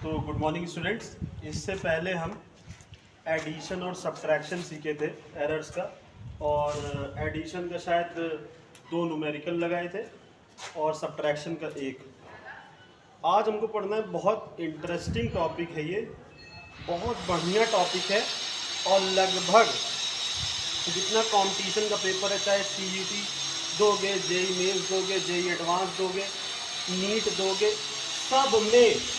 तो good morning students. इससे पहले हम एडिशन और सब्ट्रैक्शन सीखे थे एरर्स का, और एडिशन का शायद 2 न्यूमेरिकल लगाए थे और सब्ट्रैक्शन का 1। आज हमको पढ़ना है, बहुत इंटरेस्टिंग टॉपिक है ये, बहुत बढ़िया टॉपिक है। और लगभग जितना कंपटीशन का पेपर है, चाहे CUT दोगे, जेई मेंस दोगे, जेई एडवांस दोगे, नीट दोगे, सब में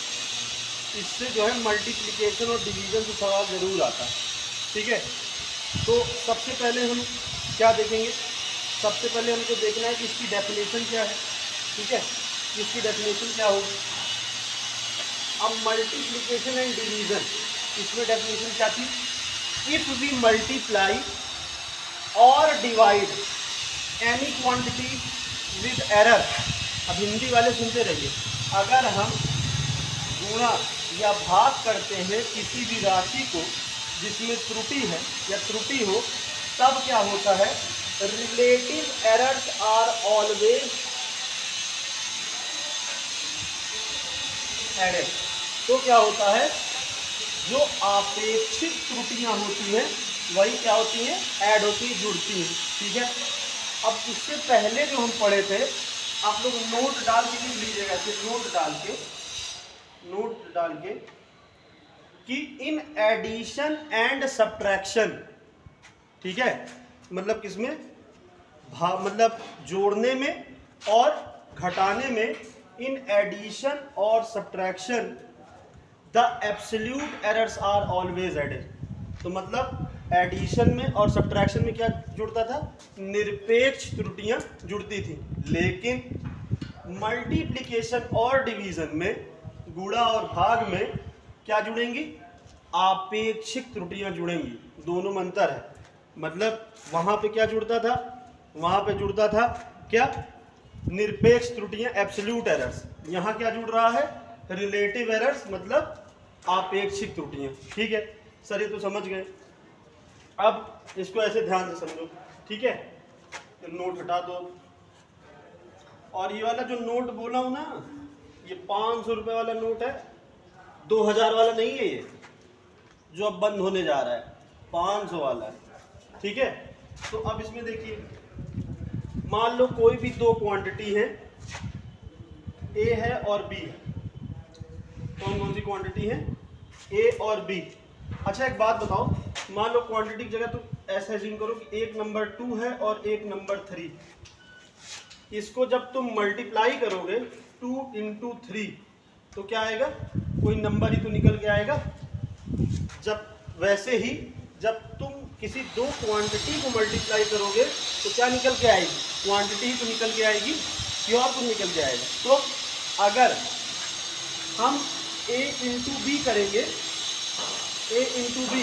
इससे जो है मल्टीप्लिकेशन और डिवीजन से सवाल ज़रूर आता है। ठीक है, तो सबसे पहले हम क्या देखेंगे? सबसे पहले हमको देखना है कि इसकी डेफिनेशन क्या है। ठीक है, इसकी डेफिनेशन क्या होगी? अब मल्टीप्लिकेशन एंड डिवीजन, इसमें डेफिनेशन क्या थी? इफ वी मल्टीप्लाई और divide any quantity with error. अब हिंदी वाले सुनते रहिए। अगर हम गुणा या भाग करते हैं किसी भी राशि को जिसमें त्रुटि है या त्रुटि हो, तब क्या होता है? Relative errors are always added. तो क्या होता है? जो आपेक्षिक त्रुटियां होती हैं वही क्या होती हैं? ऐड होती हैं, जुड़ती हैं। ठीक है, अब इससे पहले जो हम पढ़े थे, आप लोग नोट डाल के लिख लीजिएगा, नोट डाल के कि इन एडिशन एंड सब्ट्रैक्शन, ठीक है, मतलब किसमें? मतलब जोड़ने में और घटाने में, इन एडिशन और subtraction the absolute errors are always added. तो मतलब एडिशन में और सब्ट्रैक्शन में क्या जुड़ता था? निरपेक्ष त्रुटियां जुड़ती थी। लेकिन मल्टीप्लिकेशन और डिवीजन में, गुणा और भाग में क्या जुड़ेंगी? आपेक्षिक त्रुटियां जुड़ेंगी। दोनों में अंतर है। मतलब वहां पे क्या जुड़ता था? वहां पे जुड़ता था क्या? निरपेक्ष त्रुटियां, एब्सोल्यूट एरर्स। यहां क्या जुड़ रहा है? रिलेटिव एरर्स, मतलब आपेक्षिक त्रुटियां। ठीक है सर, ये तो समझ गए। अब इसको ऐसे ध्यान से समझो। ठीक है, तो नोट हटा दो। और ये वाला जो नोट बोला हूं ना, ये 500 रुपए वाला नोट है, 2000 वाला नहीं है ये जो अब बंद होने जा रहा है, 500 वाला है। ठीक है, तो अब इसमें देखिए, मान लो कोई भी 2 क्वांटिटी है, ए है और बी है। कौन कौन सी क्वांटिटी है? ए और बी। अच्छा एक बात बताओ, मान लो क्वांटिटी की जगह तुम ऐसा एज्यूम करो कि एक नंबर 2 है और एक नंबर 3। इसको जब तुम मल्टीप्लाई करोगे 2 × 3 तो क्या आएगा? कोई नंबर ही तो निकल के आएगा। जब वैसे ही जब तुम किसी 2 क्वांटिटी को मल्टीप्लाई करोगे तो क्या निकल के आएगी? क्वांटिटी ही तो निकल के आएगी, प्योर तो निकल के आएगा। तो अगर हम a × b करेंगे, a × b,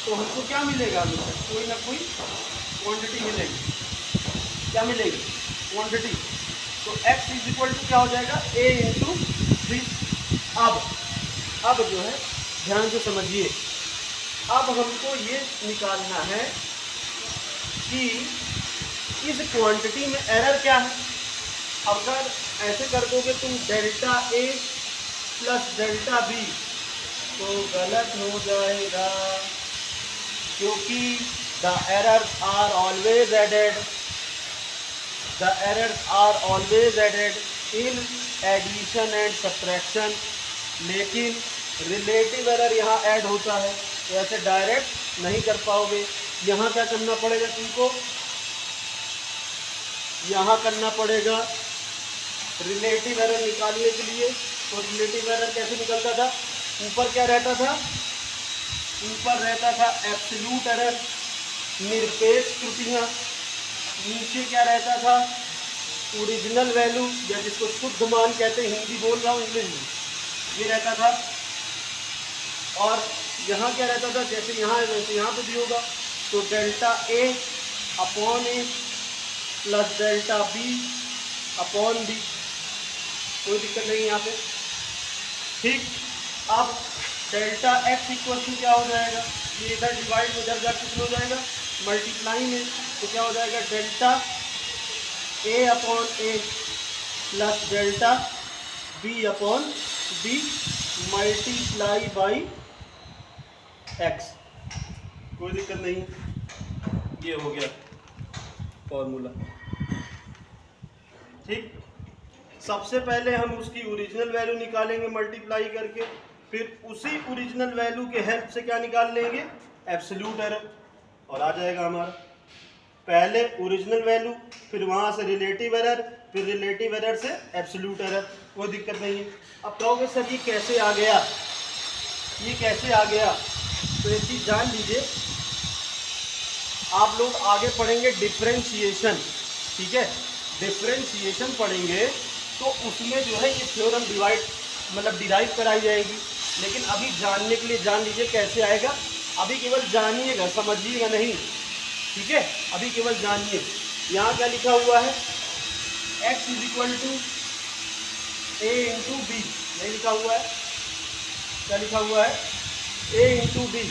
तो हमको क्या मिलेगा? हमेशा कोई ना कोई क्वांटिटी मिलेगी। क्या मिलेगी? क्वांटिटी। तो x = क्या हो जाएगा? a × 3। अब जो है ध्यान से समझिए, अब हमको ये निकालना है कि इस क्वांटिटी में एरर क्या है। अगर ऐसे कर दोगे तुम delta a plus delta b तो गलत हो जाएगा, क्योंकि the errors are always added. The errors are always added in addition and subtraction. लेकिन रिलेटिव एरर यहाँ ऐड होता है, तो ऐसे डायरेक्ट नहीं कर पाओगे। यहाँ क्या करना पड़ेगा तुमको? यहाँ करना पड़ेगा रिलेटिव एरर निकालने के लिए। तो रिलेटिव एरर कैसे निकलता था? ऊपर क्या रहता था? ऊपर रहता था एब्सोल्यूट एरर, निरपेक्ष त्रुटियां। नीचे क्या रहता था? ओरिजिनल वैल्यू, या जिसको शुद्ध मान कहते हैं, हिंदी बोल रहा हूँ, इंग्लिश में, ये रहता था। और यहाँ क्या रहता था? जैसे यहाँ है वैसे यहाँ पे भी होगा। तो delta a upon a plus delta b upon b, कोई दिक्कत नहीं यहाँ पे। ठीक, अब डेल्टा x = क्या हो जाएगा? ये इधर डिवाइड में इधर जाकर हो जाएगा, मल्टीप्लाई में, तो क्या हो जाएगा? Delta a upon a plus delta b upon B multiply by X. कोई दिक्कत नहीं, ये हो गया फॉर्मूला। ठीक, सबसे पहले हम उसकी ओरिजिनल वैल्यू निकालेंगे मल्टीप्लाई करके, फिर उसी ओरिजिनल वैल्यू के हेल्प से क्या निकाल लेंगे, एब्सोल्यूट एरर, और आ जाएगा हमारा। पहले ओरिजिनल वैल्यू, फिर वहां से रिलेटिव एरर, फिर रिलेटिव एरर से एब्सोल्यूट एरर, कोई दिक्कत नहीं है। अब कहोगे सर ये कैसे आ गया, ये कैसे आ गया, तो एक चीज जान लीजिए, आप लोग आगे पढ़ेंगे डिफरेंशिएशन, ठीक है, डिफरेंशिएशन पढ़ेंगे तो उसमें जो है ये थ्योरम डिराइव कराई जाएगी। लेकिन अभी जानने के लिए जान लीजिए कैसे आएगा, अभी केवल जानिएगा, समझिएगा नहीं, ठीक है, अभी केवल जानिए। यहाँ क्या लिखा हुआ है, x is equal to a into B, नहीं लिखा हुआ है, क्या लिखा हुआ है, a इंटू बी,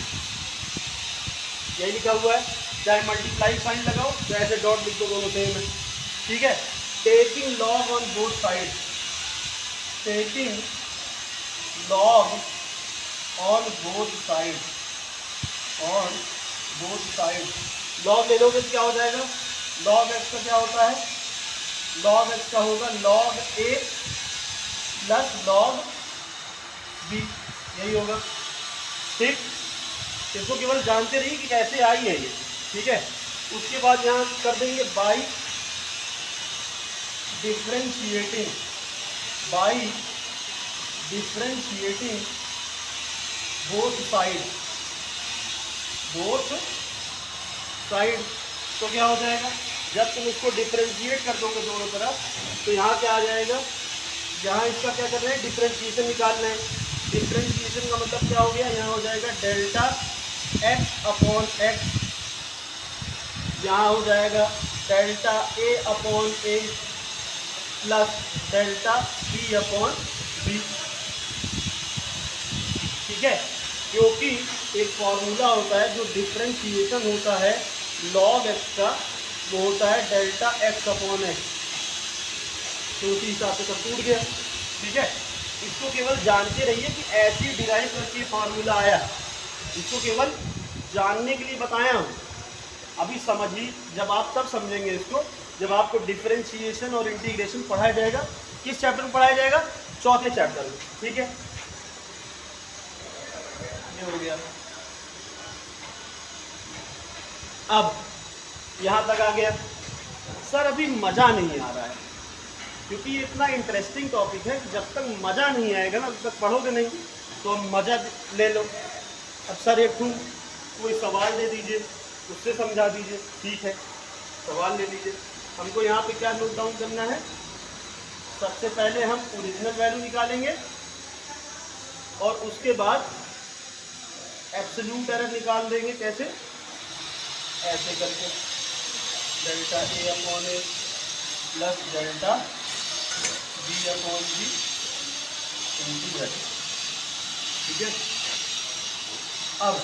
यही लिखा हुआ है। चाहे मल्टीप्लाई साइन लगाओ, चाहे ऐसे डॉट लिख दो, दोनों सेम है, ठीक है। Taking log on both side, taking log on both side, on both side, log ले लोगे तो क्या हो जाएगा, लॉग एक्स का क्या होता है, लॉग एक्स का होगा लॉग ए प्लस लॉग बी, यही होगा। ठीक, इसको केवल जानते रहिए कि कैसे आई है ये, ठीक है। उसके बाद यहाँ कर देंगे by differentiating, by differentiating both side, both side, तो क्या हो जाएगा, जब तुम इसको डिफरेंशिएट कर दोगे दोनों तरफ, तो यहाँ क्या आ जाएगा, यहाँ इसका क्या कर रहे हैं, डिफरेंशिएशन निकाल रहे हैं। डिफरेंशिएशन का मतलब क्या हो गया, यहाँ हो जाएगा डेल्टा एक्स अपॉन एक्स, यहाँ हो जाएगा delta A upon A plus delta B upon B, ठीक है। क्योंकि एक फॉर्मूला होता है जो डिफरेंशिएशन होता है लॉग एक्स का, वो होता है डेल्टा एक्स अपॉन एक्स, तो उसी हिसाब से सब टूट गया, ठीक है। इसको केवल जानते रहिए कि ऐसी डिराइव करके फॉर्मूला आया, इसको केवल जानने के लिए बताया हूँ। अभी समझिए, जब आप तब समझेंगे इसको जब आपको डिफरेंशिएशन और इंटीग्रेशन पढ़ाया जाएगा। किस चैप्टर में पढ़ाया जाएगा, चौथे चैप्टर में, ठीक है। ये हो गया, अब यहाँ तक आ गया। सर अभी मज़ा नहीं आ रहा है, क्योंकि ये इतना इंटरेस्टिंग टॉपिक है, जब तक मज़ा नहीं आएगा ना, तब तक पढ़ोगे नहीं, तो मज़ा ले लो। अब सर एक कोई सवाल दे दीजिए, उससे समझा दीजिए, ठीक है, सवाल ले लीजिए। हमको यहाँ पे क्या नोट डाउन करना है, सबसे पहले हम ओरिजिनल वैल्यू निकालेंगे और उसके बाद एब्सोल्यूट एरर निकाल देंगे। कैसे, ऐसे करके delta A upon A plus delta B upon B into H, ठीक है। अब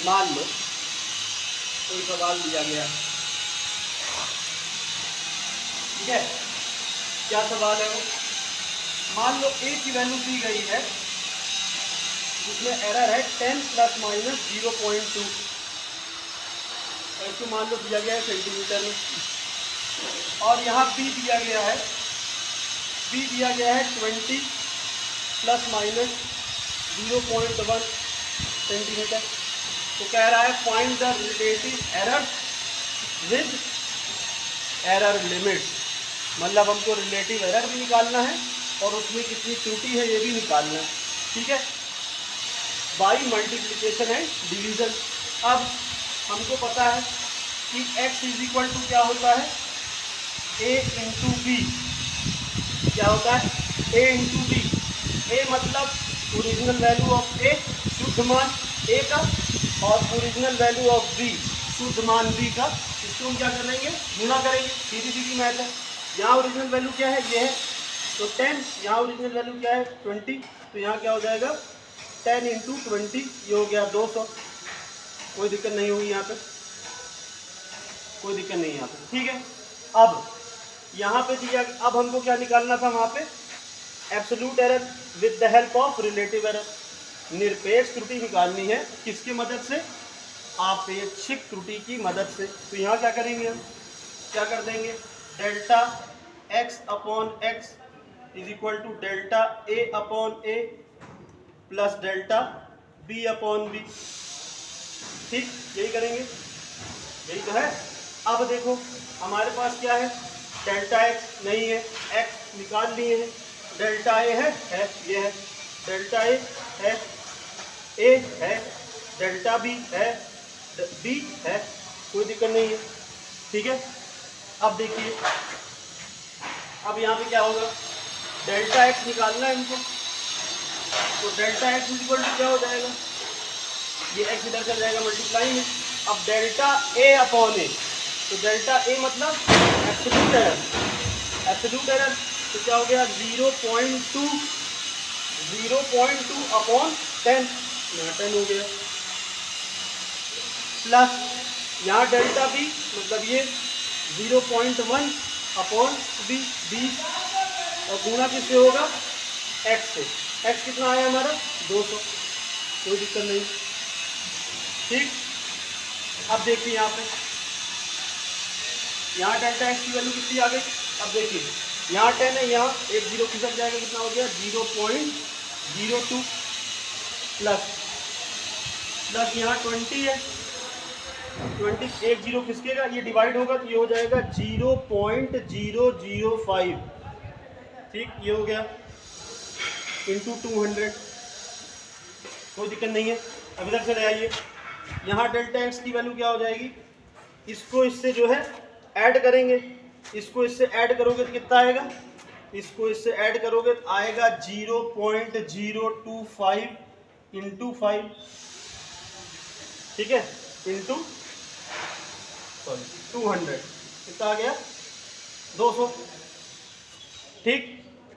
मान लो कोई सवाल दिया गया, ठीक है, क्या सवाल है वो, मान लो ए की वैल्यू दी गई है जिसमें एरर है 10 प्लस माइनस 0.2, इसको मान लो दिया गया है सेंटीमीटर में, और यहाँ बी दिया गया है, बी दिया गया है 20 प्लस माइनस 0.1 सेंटीमीटर। तो कह रहा है find the relative error with error limit, मतलब हमको रिलेटिव एरर भी निकालना है और उसमें कितनी त्रुटि है ये भी निकालना है, ठीक है। By multiplication and division. अब हमको पता है कि x इज इक्वल टू क्या होता है, a इंटू बी, क्या होता है, a इंटू बी। ए मतलब ओरिजिनल वैल्यू ऑफ ए, शुद्ध मान a का, और ओरिजिनल वैल्यू ऑफ b, शुद्ध मान b का। इसको हम क्या करेंगे, गुणा करेंगे, सीधी सीधी मैथ है। यहाँ ओरिजिनल वैल्यू क्या है, ये है, तो 10, यहाँ ओरिजिनल वैल्यू क्या है 20, तो यहाँ क्या हो जाएगा 10 इंटू 20, ये हो गया 200। कोई दिक्कत नहीं होगी यहाँ पे, कोई दिक्कत नहीं यहाँ पे, ठीक है। अब यहाँ पे दिया, अब हमको क्या निकालना था वहाँ पे, absolute error with the help of relative error. निरपेक्ष त्रुटि निकालनी है किसकी मदद से, आपेक्षिक त्रुटि की मदद से। तो यहाँ क्या करेंगे हम, क्या कर देंगे, delta x upon X is equal to delta a upon A plus delta b upon B. ठीक, यही करेंगे, यही तो है। अब देखो हमारे पास क्या है, डेल्टा x नहीं है, x निकाल लिए हैं, डेल्टा a है ये है, डेल्टा a है, a है, डेल्टा b है, b है, कोई दिक्कत नहीं है। ठीक है, अब देखिए, अब यहाँ पे क्या होगा, डेल्टा x निकालना है हमको, तो डेल्टा x इक्वल टू क्या हो जाएगा, ये x इधर चल जाएगा मल्टीप्लाई में। अब डेल्टा a अपॉन ए, तो डेल्टा a मतलब एब्सोल्यूट एरर, एब्सोल्यूट एरर, तो क्या हो गया 0.2 अपॉन 10, यहाँ 10 हो गया, प्लस यहाँ डेल्टा b मतलब ये 0.1 अपॉन बी, 20, और गुणा किससे होगा, x से। x कितना आया हमारा 200, कोई दिक्कत नहीं। ठीक, अब देखिए यहाँ पे, यहाँ डेल्टा x की वैल्यू कितनी आ गई, अब देखिए यहाँ 10 है, यहाँ एक जीरो खिसक जाएगा, कितना हो गया 0.02 प्लस यहाँ 20 है, 20 एक जीरो खिसकेगा, ये डिवाइड होगा तो ये हो जाएगा 0.005। ठीक, ये हो गया इंटू 200, कोई दिक्कत नहीं है। अब इधर से ले आइए, यहाँ डेल्टा एक्स की वैल्यू क्या हो जाएगी, इसको इससे जो है ऐड करेंगे, इसको इससे ऐड करोगे तो कितना आएगा, इसको इससे ऐड करोगे तो आएगा 0.025 इंटू 5, ठीक है, इंटू 200, कितना आ गया 200। ठीक,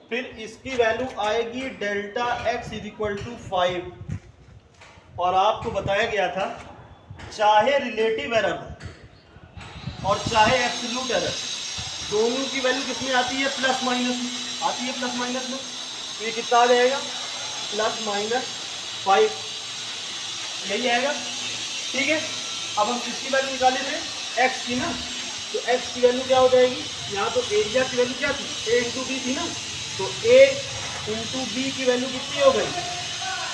फिर इसकी वैल्यू आएगी delta X is equal to 5, और आपको बताया गया था चाहे रिलेटिव एरर और चाहे एब्सोल्यूट एरर, दोनों की वैल्यू किसमें आती है, प्लस माइनस में आती है, प्लस माइनस में। तो ये कितना आ जाएगा +-5, यही आएगा। ठीक है, अब हम किसकी वैल्यू निकाले थे, एक्स की ना, तो एक्स की वैल्यू क्या हो जाएगी, यहाँ तो एरिया की वैल्यू क्या थी, a इंटू बी थी ना, तो a इंटू बी की वैल्यू कितनी हो गई,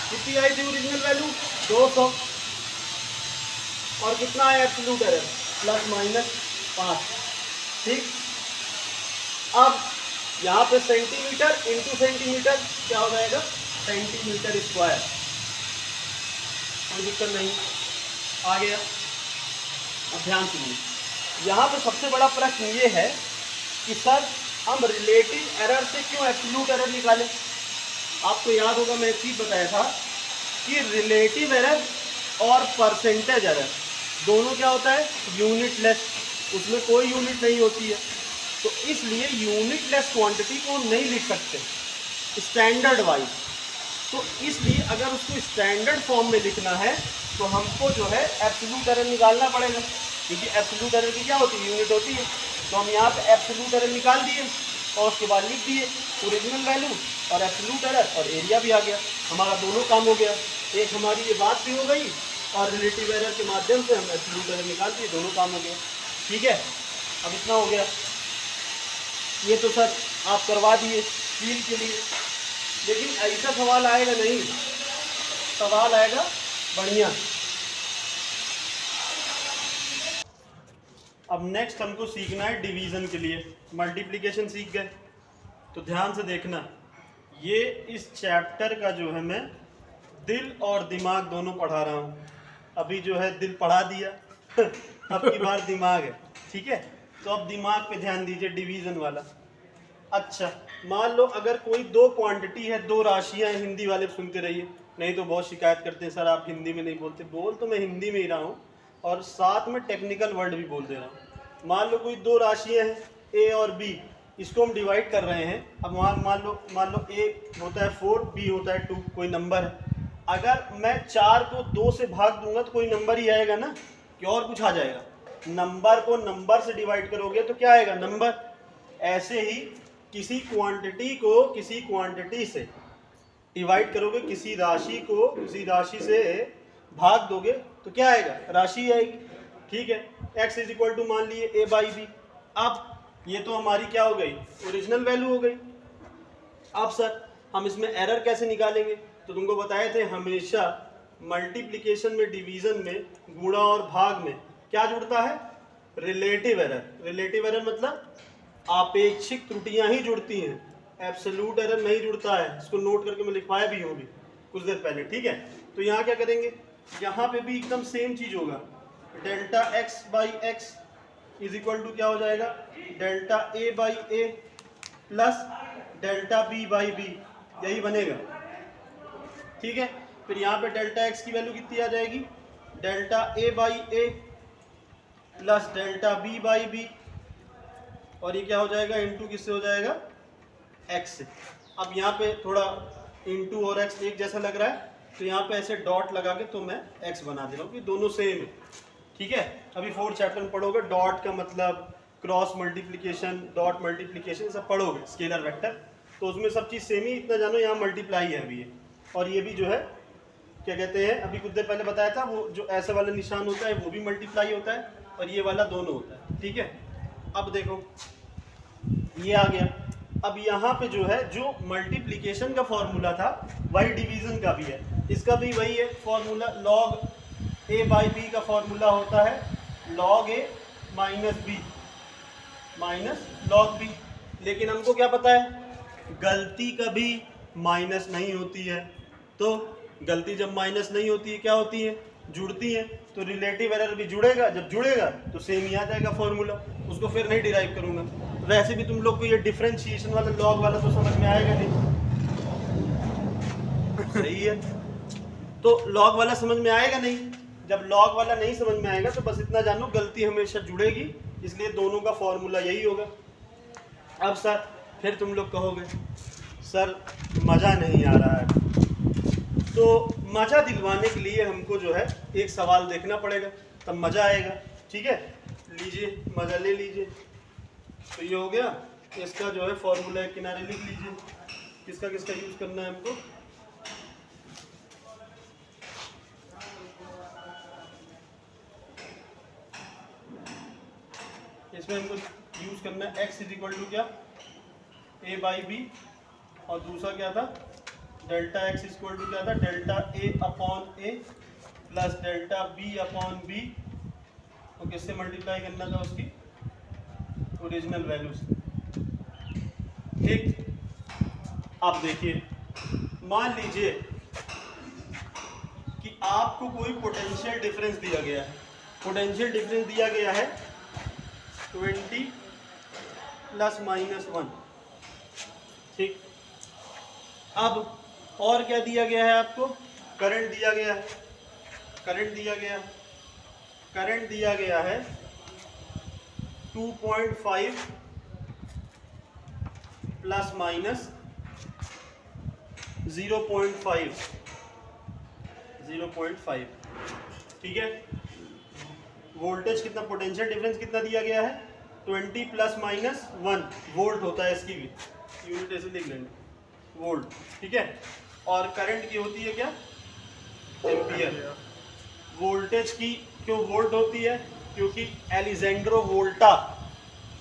कितनी आई थी ओरिजिनल वैल्यू 200, और कितना आया एब्सोल्यूट एरर +-5। ठीक, अब यहाँ पे सेंटीमीटर इंटू सेंटीमीटर क्या हो जाएगा, सेंटीमीटर स्क्वायर, कोई दिक्कत नहीं, आ गया। अब ध्यान सुनिए, यहाँ पे सबसे बड़ा प्रश्न ये है कि सर हम रिलेटिव एरर से क्यों एब्सोल्यूट एरर निकालें। आपको याद होगा मैं एक चीज़ बताया था कि रिलेटिव एरर और परसेंटेज एरर दोनों क्या होता है, यूनिटलेस, उसमें कोई यूनिट नहीं होती है, तो इसलिए यूनिटलेस क्वांटिटी को हम नहीं लिख सकते स्टैंडर्ड वाइज। तो इसलिए अगर उसको स्टैंडर्ड फॉर्म में लिखना है तो हमको जो है एब्सोल्यूट एरर निकालना पड़ेगा, क्योंकि एब्सोल्यूट एरर की क्या होती है, यूनिट होती है। तो हम यहाँ पे एब्सोल्यूट एरर निकाल दिए और उसके बाद लिख दिए ओरिजिनल वैल्यू और एब्सोल्यूट एरर, और एरिया भी आ गया, हमारा दोनों काम हो गया। एक हमारी ये बात भी हो गई और रिलेटिव एरर के माध्यम से हम एब्सोल्यूट एरर निकाल दिए, दोनों काम हो गया। ठीक है, अब इतना हो गया, ये तो सर आप करवा दिए फील के लिए, लेकिन ऐसा सवाल आएगा नहीं, सवाल आएगा बढ़िया। अब नेक्स्ट हमको सीखना है डिवीज़न के लिए। मल्टीप्लिकेशन सीख गए तो ध्यान से देखना, ये इस चैप्टर का जो है मैं दिल और दिमाग दोनों पढ़ा रहा हूँ। अभी जो है दिल पढ़ा दिया अब की बार दिमाग है, ठीक है। तो अब दिमाग पे ध्यान दीजिए, डिवीज़न वाला। अच्छा, मान लो अगर कोई दो क्वांटिटी है, दो राशियाँ हैं, हिंदी वाले सुनते रहिए, नहीं तो बहुत शिकायत करते हैं सर आप हिंदी में नहीं बोलते। बोल तो मैं हिंदी में ही रहा हूँ और साथ में टेक्निकल वर्ड भी बोल दे रहा हूँ। मान लो कोई दो राशियाँ हैं ए और बी, इसको हम डिवाइड कर रहे हैं। अब मान लो ए होता है 4, बी होता है 2, कोई नंबर है। अगर मैं 4 को 2 से भाग दूंगा तो कोई नंबर ही आएगा ना, कि और कुछ आ जाएगा। नंबर को नंबर से डिवाइड करोगे तो क्या आएगा, नंबर। ऐसे ही किसी क्वांटिटी को किसी क्वांटिटी से डिवाइड करोगे, किसी राशि को किसी राशि से भाग दोगे तो क्या आएगा, राशि आएगी। ठीक है, x इज इक्वल टू मान लिए a बाई बी। अब ये तो हमारी क्या हो गई, ओरिजिनल वैल्यू हो गई। अब सर हम इसमें एरर कैसे निकालेंगे, तो तुमको बताए थे हमेशा मल्टीप्लिकेशन में, डिवीजन में, गुणा और भाग में क्या जुड़ता है, रिलेटिव एरर। रिलेटिव एरर मतलब आपेक्षिक त्रुटियां ही जुड़ती हैं, एब्सोल्यूट एरर नहीं जुड़ता है। इसको नोट करके मैं लिखवाया भी हूँ कुछ देर पहले। ठीक है, तो यहाँ क्या करेंगे, यहाँ पे भी एकदम सेम चीज होगा, delta X by X is equal to क्या हो जाएगा, delta A by A plus delta B by B, यही बनेगा। ठीक है, फिर यहाँ पे डेल्टा एक्स की वैल्यू कितनी आ जाएगी, delta A by A plus delta B by B, और ये क्या हो जाएगा, इंटू किससे हो जाएगा, एक्स से। अब यहाँ पे थोड़ा इंटू और एक्स एक जैसा लग रहा है, तो यहाँ पे ऐसे डॉट लगा के तो मैं एक्स बना दे रहा हूँ कि दोनों सेम है। ठीक है, अभी 4th चैप्टर में पढ़ोगे, डॉट का मतलब क्रॉस मल्टीप्लिकेशन, डॉट मल्टीप्लिकेशन सब पढ़ोगे, स्केलर वेक्टर, तो उसमें सब चीज़ सेम ही। इतना जानो यहाँ मल्टीप्लाई है अभी ये, और ये भी जो है क्या कहते हैं, अभी कुछ देर पहले बताया था, वो जो ऐसा वाला निशान होता है वो भी मल्टीप्लाई होता है, और ये वाला दोनों होता है। ठीक है, अब देखो ये आ गया। अब यहाँ पे जो है, जो मल्टीप्लिकेशन का फॉर्मूला था वही डिवीजन का भी है, इसका भी वही है formula. Log A by B का फॉर्मूला होता है log A minus B minus log B. लेकिन हमको क्या पता है, गलती कभी माइनस नहीं होती है, तो गलती जब माइनस नहीं होती है क्या होती है, जुड़ती है। तो रिलेटिव एरर भी जुड़ेगा, जब जुड़ेगा तो सेम ही आ जाएगा फॉर्मूला, उसको फिर नहीं डिराइव करूंगा। वैसे भी तुम लोग को ये डिफरेंशिएशन वाला लॉग वाला तो समझ में आएगा नहीं, सही है, तो लॉग वाला समझ में आएगा नहीं। जब लॉग वाला नहीं समझ में आएगा तो बस इतना जानो, गलती हमेशा जुड़ेगी, इसलिए दोनों का फॉर्मूला यही होगा। अब सर फिर तुम लोग कहोगे सर मज़ा नहीं आ रहा है, तो मज़ा दिलवाने के लिए हमको जो है एक सवाल देखना पड़ेगा, तब मज़ा आएगा। ठीक है, लीजिए मज़ा ले लीजिए। तो ये हो गया, इसका जो है फॉर्मूला किनारे लिख लीजिए, किसका किसका यूज़ करना है हमको। इसमें हमको यूज़ करना है x इज इक्वल टू क्या, a बाई बी, और दूसरा क्या था, delta x is equal to क्या था, delta a upon a plus delta b upon b, तो किससे मल्टीप्लाई करना था, उसकी ओरिजिनल वैल्यू से। ठीक, अब देखिए, मान लीजिए कि आपको कोई पोटेंशियल डिफरेंस दिया गया है, पोटेंशियल डिफरेंस दिया गया है 20 प्लस माइनस 1। ठीक, अब और क्या दिया गया है आपको, करंट दिया गया है, करंट दिया गया है, करंट दिया गया है 2.5 प्लस माइनस 0.5। ठीक है, वोल्टेज कितना, पोटेंशियल डिफरेंस कितना दिया गया है, 20 प्लस माइनस 1 वोल्ट होता है, इसकी भी यूनिट ऐसे लिख लेंगे, वोल्ट। ठीक है, और करंट की होती है क्या, एम्पियर। वोल्टेज की क्यों वोल्ट होती है, क्योंकि एलिजेंड्रो वोल्टा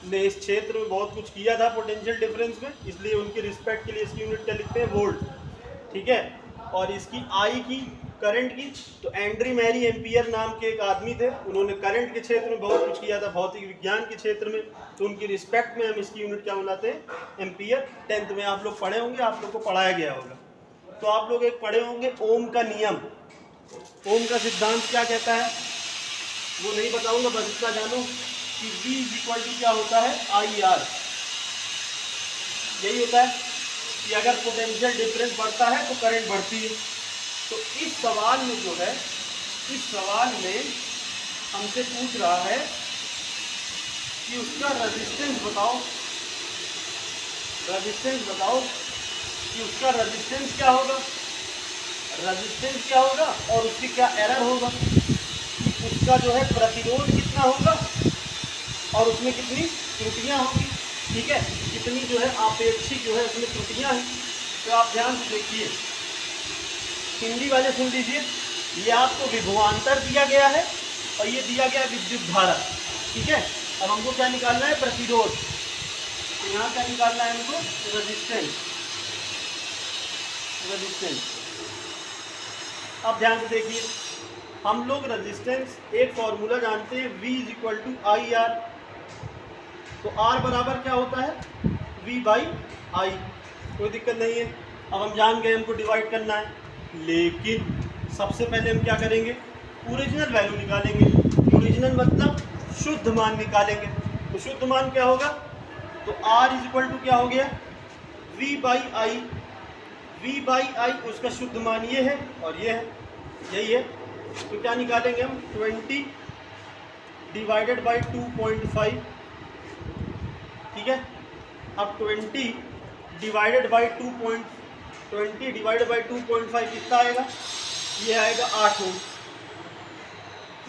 ने इस क्षेत्र में बहुत कुछ किया था पोटेंशियल डिफरेंस में, इसलिए उनके रिस्पेक्ट के लिए इसकी यूनिट क्या लिखते हैं, वोल्ट। ठीक है, और इसकी आई की, करंट की, तो एंड्री मैरी एम्पियर नाम के एक आदमी थे, उन्होंने करंट के क्षेत्र में बहुत कुछ किया था, भौतिक विज्ञान के क्षेत्र में, तो उनकी रिस्पेक्ट में हम इसकी यूनिट क्या बुलाते हैं, एम्पियर। 10th में आप लोग पढ़े होंगे, आप लोग को पढ़ाया गया होगा। तो आप लोग एक पढ़े होंगे ओम का नियम, ओम का सिद्धांत क्या कहता है वो नहीं बताऊंगा, बस इतना जानो कि V इज इक्वल टू क्या होता है, IR। यही होता है कि अगर पोटेंशियल डिफरेंस बढ़ता है तो करंट बढ़ती है। तो इस सवाल में जो है, इस सवाल में हमसे पूछ रहा है कि उसका रेजिस्टेंस बताओ, रेजिस्टेंस बताओ कि उसका रेजिस्टेंस क्या होगा, रेजिस्टेंस क्या होगा और उसकी क्या एरर होगा, उसका जो है प्रतिरोध कितना होगा और उसमें कितनी त्रुटियां होंगी। ठीक है, कितनी जो है आपेक्षिक जो है उसमें त्रुटियां हैं। तो आप ध्यान से देखिए, हिंदी वाले सुन लीजिए, ये आपको विभवांतर दिया गया है और ये दिया गया विद्युत धारा। ठीक है, अब हमको क्या निकालना है, प्रतिरोध। तो यहाँ क्या निकालना है हमको, रेजिस्टेंस। रेजिस्टेंस, अब ध्यान से देखिए, हम लोग रेजिस्टेंस एक फॉर्मूला जानते हैं, V = IR। तो R बराबर क्या होता है, V/I। कोई दिक्कत नहीं है। अब हम जान गए हमको डिवाइड करना है, लेकिन सबसे पहले हम क्या करेंगे, ओरिजिनल वैल्यू निकालेंगे। ओरिजिनल मतलब शुद्ध मान निकालेंगे। तो शुद्ध मान क्या होगा, तो R = क्या हो गया, V/I। V/I उसका शुद्ध मान ये है और ये है, यही है। तो क्या निकालेंगे हम, 20 / 2.5। ठीक है, अब 20 / 2.5 कितना आएगा, ये आएगा 8 ओम।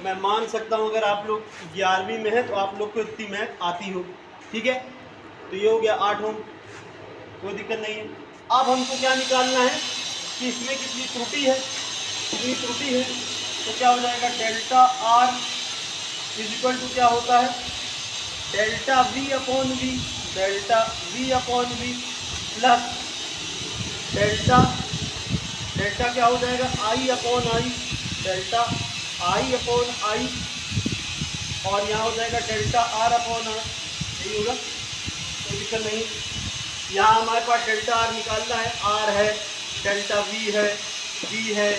मैं मान सकता हूँ अगर आप लोग 11वीं में है तो आप लोग को इतनी मैथ आती हो। ठीक है, तो ये हो गया 8 ओम, कोई दिक्कत नहीं है। अब हमको क्या निकालना है कि इसमें कितनी त्रुटि है, कितनी त्रुटि है। तो क्या हो जाएगा, डेल्टा R = क्या होता है, delta V/V, delta V/V plus delta क्या हो जाएगा, I/I, डेल्टा I/I, और यहाँ हो जाएगा डेल्टा R/R। यही होगा, कोई दिक्कत नहीं। यहाँ हमारे पास डेल्टा R निकालना है, R है, डेल्टा V है, V है,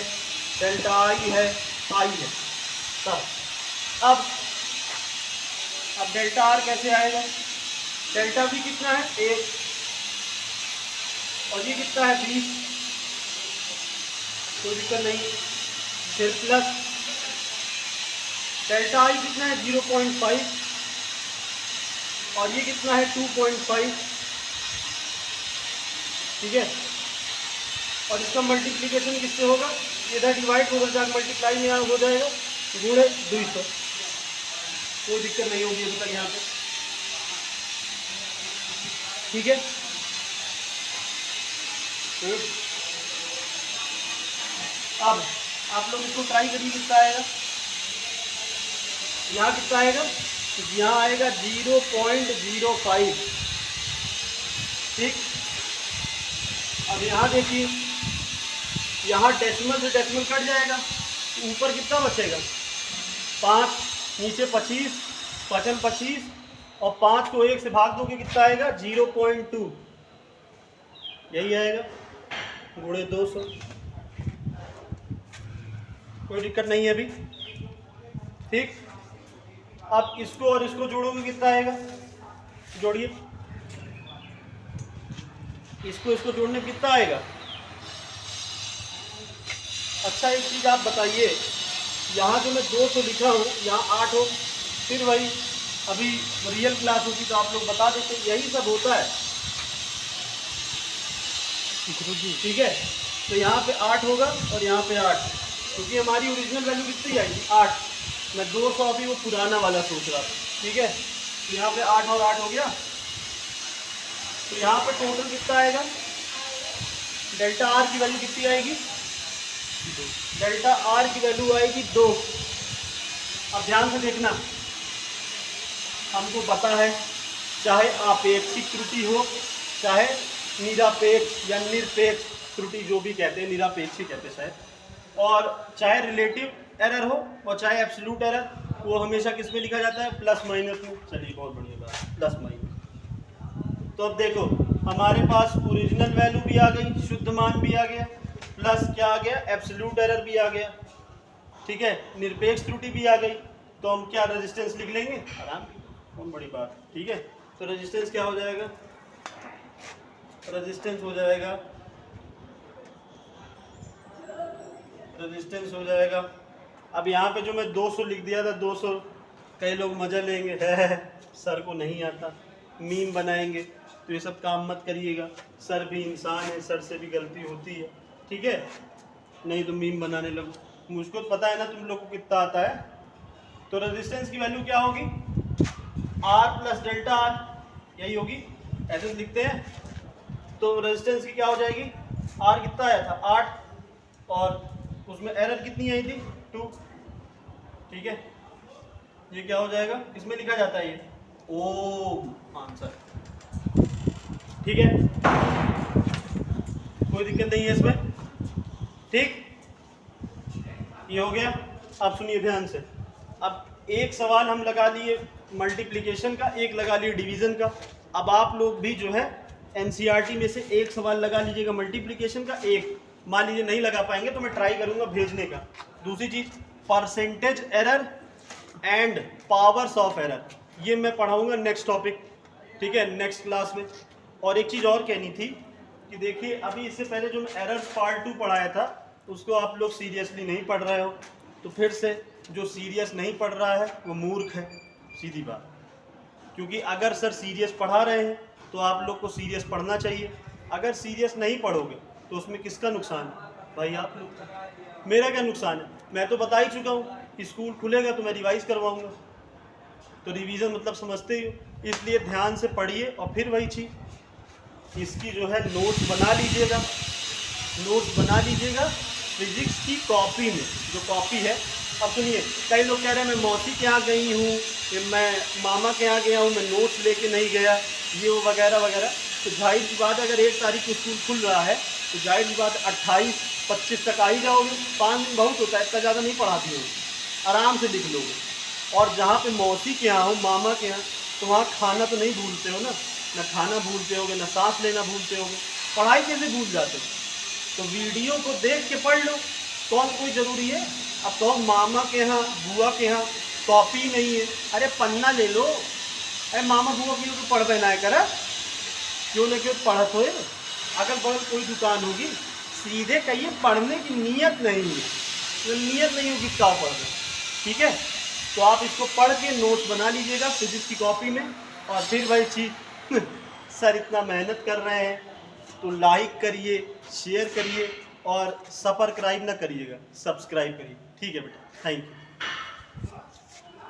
डेल्टा I है, I है। तब अब डेल्टा R कैसे आएगा, डेल्टा V कितना है, 1, और ये कितना है, 20। कोई दिक्कत नहीं। फिर प्लस डेल्टा I कितना है, 0.5, और ये कितना है, 2.5। ठीक है, और इसका मल्टीप्लिकेशन किससे होगा, इधर डिवाइड होगा, जाकर मल्टीप्लाई में हो जाएगा, गुणे 200। कोई दिक्कत नहीं होगी अभी तक यहाँ पे। ठीक है, अब आप लोग इसको ट्राई करिए, कितना आएगा, यहाँ कितना आएगा, यहाँ आएगा 0.05। ठीक, अब यहाँ देखिए, यहाँ डेसिमल से डेसिमल कट जाएगा, ऊपर कितना बचेगा, 5, नीचे 25, 25, और 5 को 1 से भाग दोगे कितना आएगा, 0.2। यही आएगा, गुणे 200। कोई दिक्कत नहीं है अभी। ठीक, अब इसको और इसको जोड़ोगे कितना आएगा, जोड़िए, इसको जोड़ने में कितना आएगा। अच्छा, एक चीज़ आप बताइए, यहाँ जो मैं 200 लिखा हूँ, यहाँ 8 हो, फिर वही अभी रियल क्लास होती तो आप लोग बता देते, यही सब होता है। ठीक है, तो यहाँ पे 8 होगा और यहाँ पे 8, क्योंकि हमारी ओरिजिनल वैल्यू कितनी आई थी, 8। मैं 200 अभी वो पुराना वाला सोच रहा था। ठीक है, तो यहाँ पे 8 और 8 हो गया। तो यहाँ पे टोटल कितना आएगा, डेल्टा R की वैल्यू कितनी आएगी, डेल्टा R की वैल्यू आएगी 2। अब ध्यान से देखना, हमको पता है चाहे आपेक्षिक त्रुटि हो, चाहे निरपेक्ष या निरपेक्ष त्रुटि, जो भी कहते हैं, निरपेक्षिक कहते हैं शायद, और चाहे रिलेटिव एरर हो और चाहे एब्सोल्यूट एरर, वो हमेशा किस में लिखा जाता है, प्लस माइनस में। चलिए, बहुत बढ़िया बात, प्लस माइनस। तो अब देखो, हमारे पास ओरिजिनल वैल्यू भी आ गई, शुद्ध मान भी आ गया, प्लस क्या आ गया, एब्सोल्यूट एरर भी आ गया। ठीक है, निरपेक्ष त्रुटि भी आ गई। तो हम क्या रेजिस्टेंस लिख लेंगे आराम, बहुत बड़ी बात। ठीक है, तो रेजिस्टेंस क्या हो जाएगा, रेजिस्टेंस हो जाएगा, रेजिस्टेंस हो जाएगा। अब यहाँ पे जो मैं 200 लिख दिया था, 200, कई लोग मजा लेंगे, है सर को नहीं आता, मीम बनाएंगे, तो ये सब काम मत करिएगा। सर भी इंसान है, सर से भी गलती होती है। ठीक है, नहीं तो मीम बनाने लगो। मुझको पता है ना तुम लोग को कितना आता है। तो रेजिस्टेंस की वैल्यू क्या होगी, R प्लस डेल्टा R, यही होगी, ऐसे लिखते हैं। तो रेजिस्टेंस की क्या हो जाएगी, आर कितना आया था 8 और उसमें एरर कितनी आई थी 2, ठीक है। ये क्या हो जाएगा, किसमें लिखा जाता है ये ओम आंसर, ठीक है, कोई दिक्कत नहीं है इसमें, ठीक। ये हो गया। अब सुनिए ध्यान से, अब एक सवाल हम लगा लिए मल्टीप्लिकेशन का, एक लगा लिए डिवीजन का। अब आप लोग भी जो है एनसीईआरटी में से एक सवाल लगा लीजिएगा मल्टीप्लिकेशन का, एक मान लीजिए नहीं लगा पाएंगे तो मैं ट्राई करूंगा भेजने का। दूसरी चीज percentage error and powers of error, ये मैं पढ़ाऊंगा नेक्स्ट टॉपिक, ठीक है, नेक्स्ट क्लास में। और एक चीज और कहनी थी कि देखिए अभी इससे पहले जो मैं एरर पार्ट 2 पढ़ाया था उसको आप लोग सीरियसली नहीं पढ़ रहे हो, तो फिर से जो सीरियस नहीं पढ़ रहा है वो मूर्ख है, सीधी बात। क्योंकि अगर सर सीरियस पढ़ा रहे हैं तो आप लोग को सीरियस पढ़ना चाहिए, अगर सीरियस नहीं पढ़ोगे तो उसमें किसका नुकसान है भाई, आप लोग का। मेरा क्या नुकसान है, मैं तो बता ही चुका हूँ कि स्कूल खुलेगा तो मैं रिवाइज करवाऊँगा, तो रिवीजन मतलब समझते ही हो, इसलिए ध्यान से पढ़िए। और फिर वही चीज़ इसकी जो है नोट्स बना लीजिएगा, नोट्स बना लीजिएगा फिजिक्स की कॉपी में, जो कॉपी है। अब सुनिए, कई लोग कह रहे हैं मैं मौसी के यहाँ गई हूँ, मैं मामा के यहाँ गया हूँ, मैं नोट्स लेके नहीं गया, ये वो वगैरह वगैरह। तो जाहिर सी बात है अगर 1 तारीख को स्कूल खुल रहा है तो जाहिर सी बात 28-25 तक आ ही जाओगे, 5 दिन बहुत होता है, इतना ज़्यादा नहीं पढ़ाती हूँ, आराम से लिख लोगे। और जहाँ पे मौसी के यहाँ हो, मामा के यहाँ, तो वहाँ खाना तो नहीं भूलते हो ना खाना भूलते होगे, ना सांस लेना भूलते होगे, पढ़ाई कैसे भूल जाते हो। तो वीडियो को देख के पढ़ लो, कौन कोई ज़रूरी है। अब तो मामा के यहाँ बुआ के यहाँ कॉपी नहीं है, अरे पन्ना ले लो, अरे मामा बुआ के तो पढ़ पहना है करा, क्यों न क्यों पढ़त हो। अगल बगल कोई दुकान होगी, सीधे कहिए पढ़ने की नीयत नहीं है, तो नीयत नहीं होगी क्या पढ़ना, ठीक है। तो आप इसको पढ़ के नोट्स बना लीजिएगा फिजिक्स की कॉपी में। और फिर वही चीज़ सर इतना मेहनत कर रहे हैं तो लाइक करिए, शेयर करिए और सब्सक्राइब ना करिएगा, सब्सक्राइब करिए, ठीक है बेटा, थैंक यू।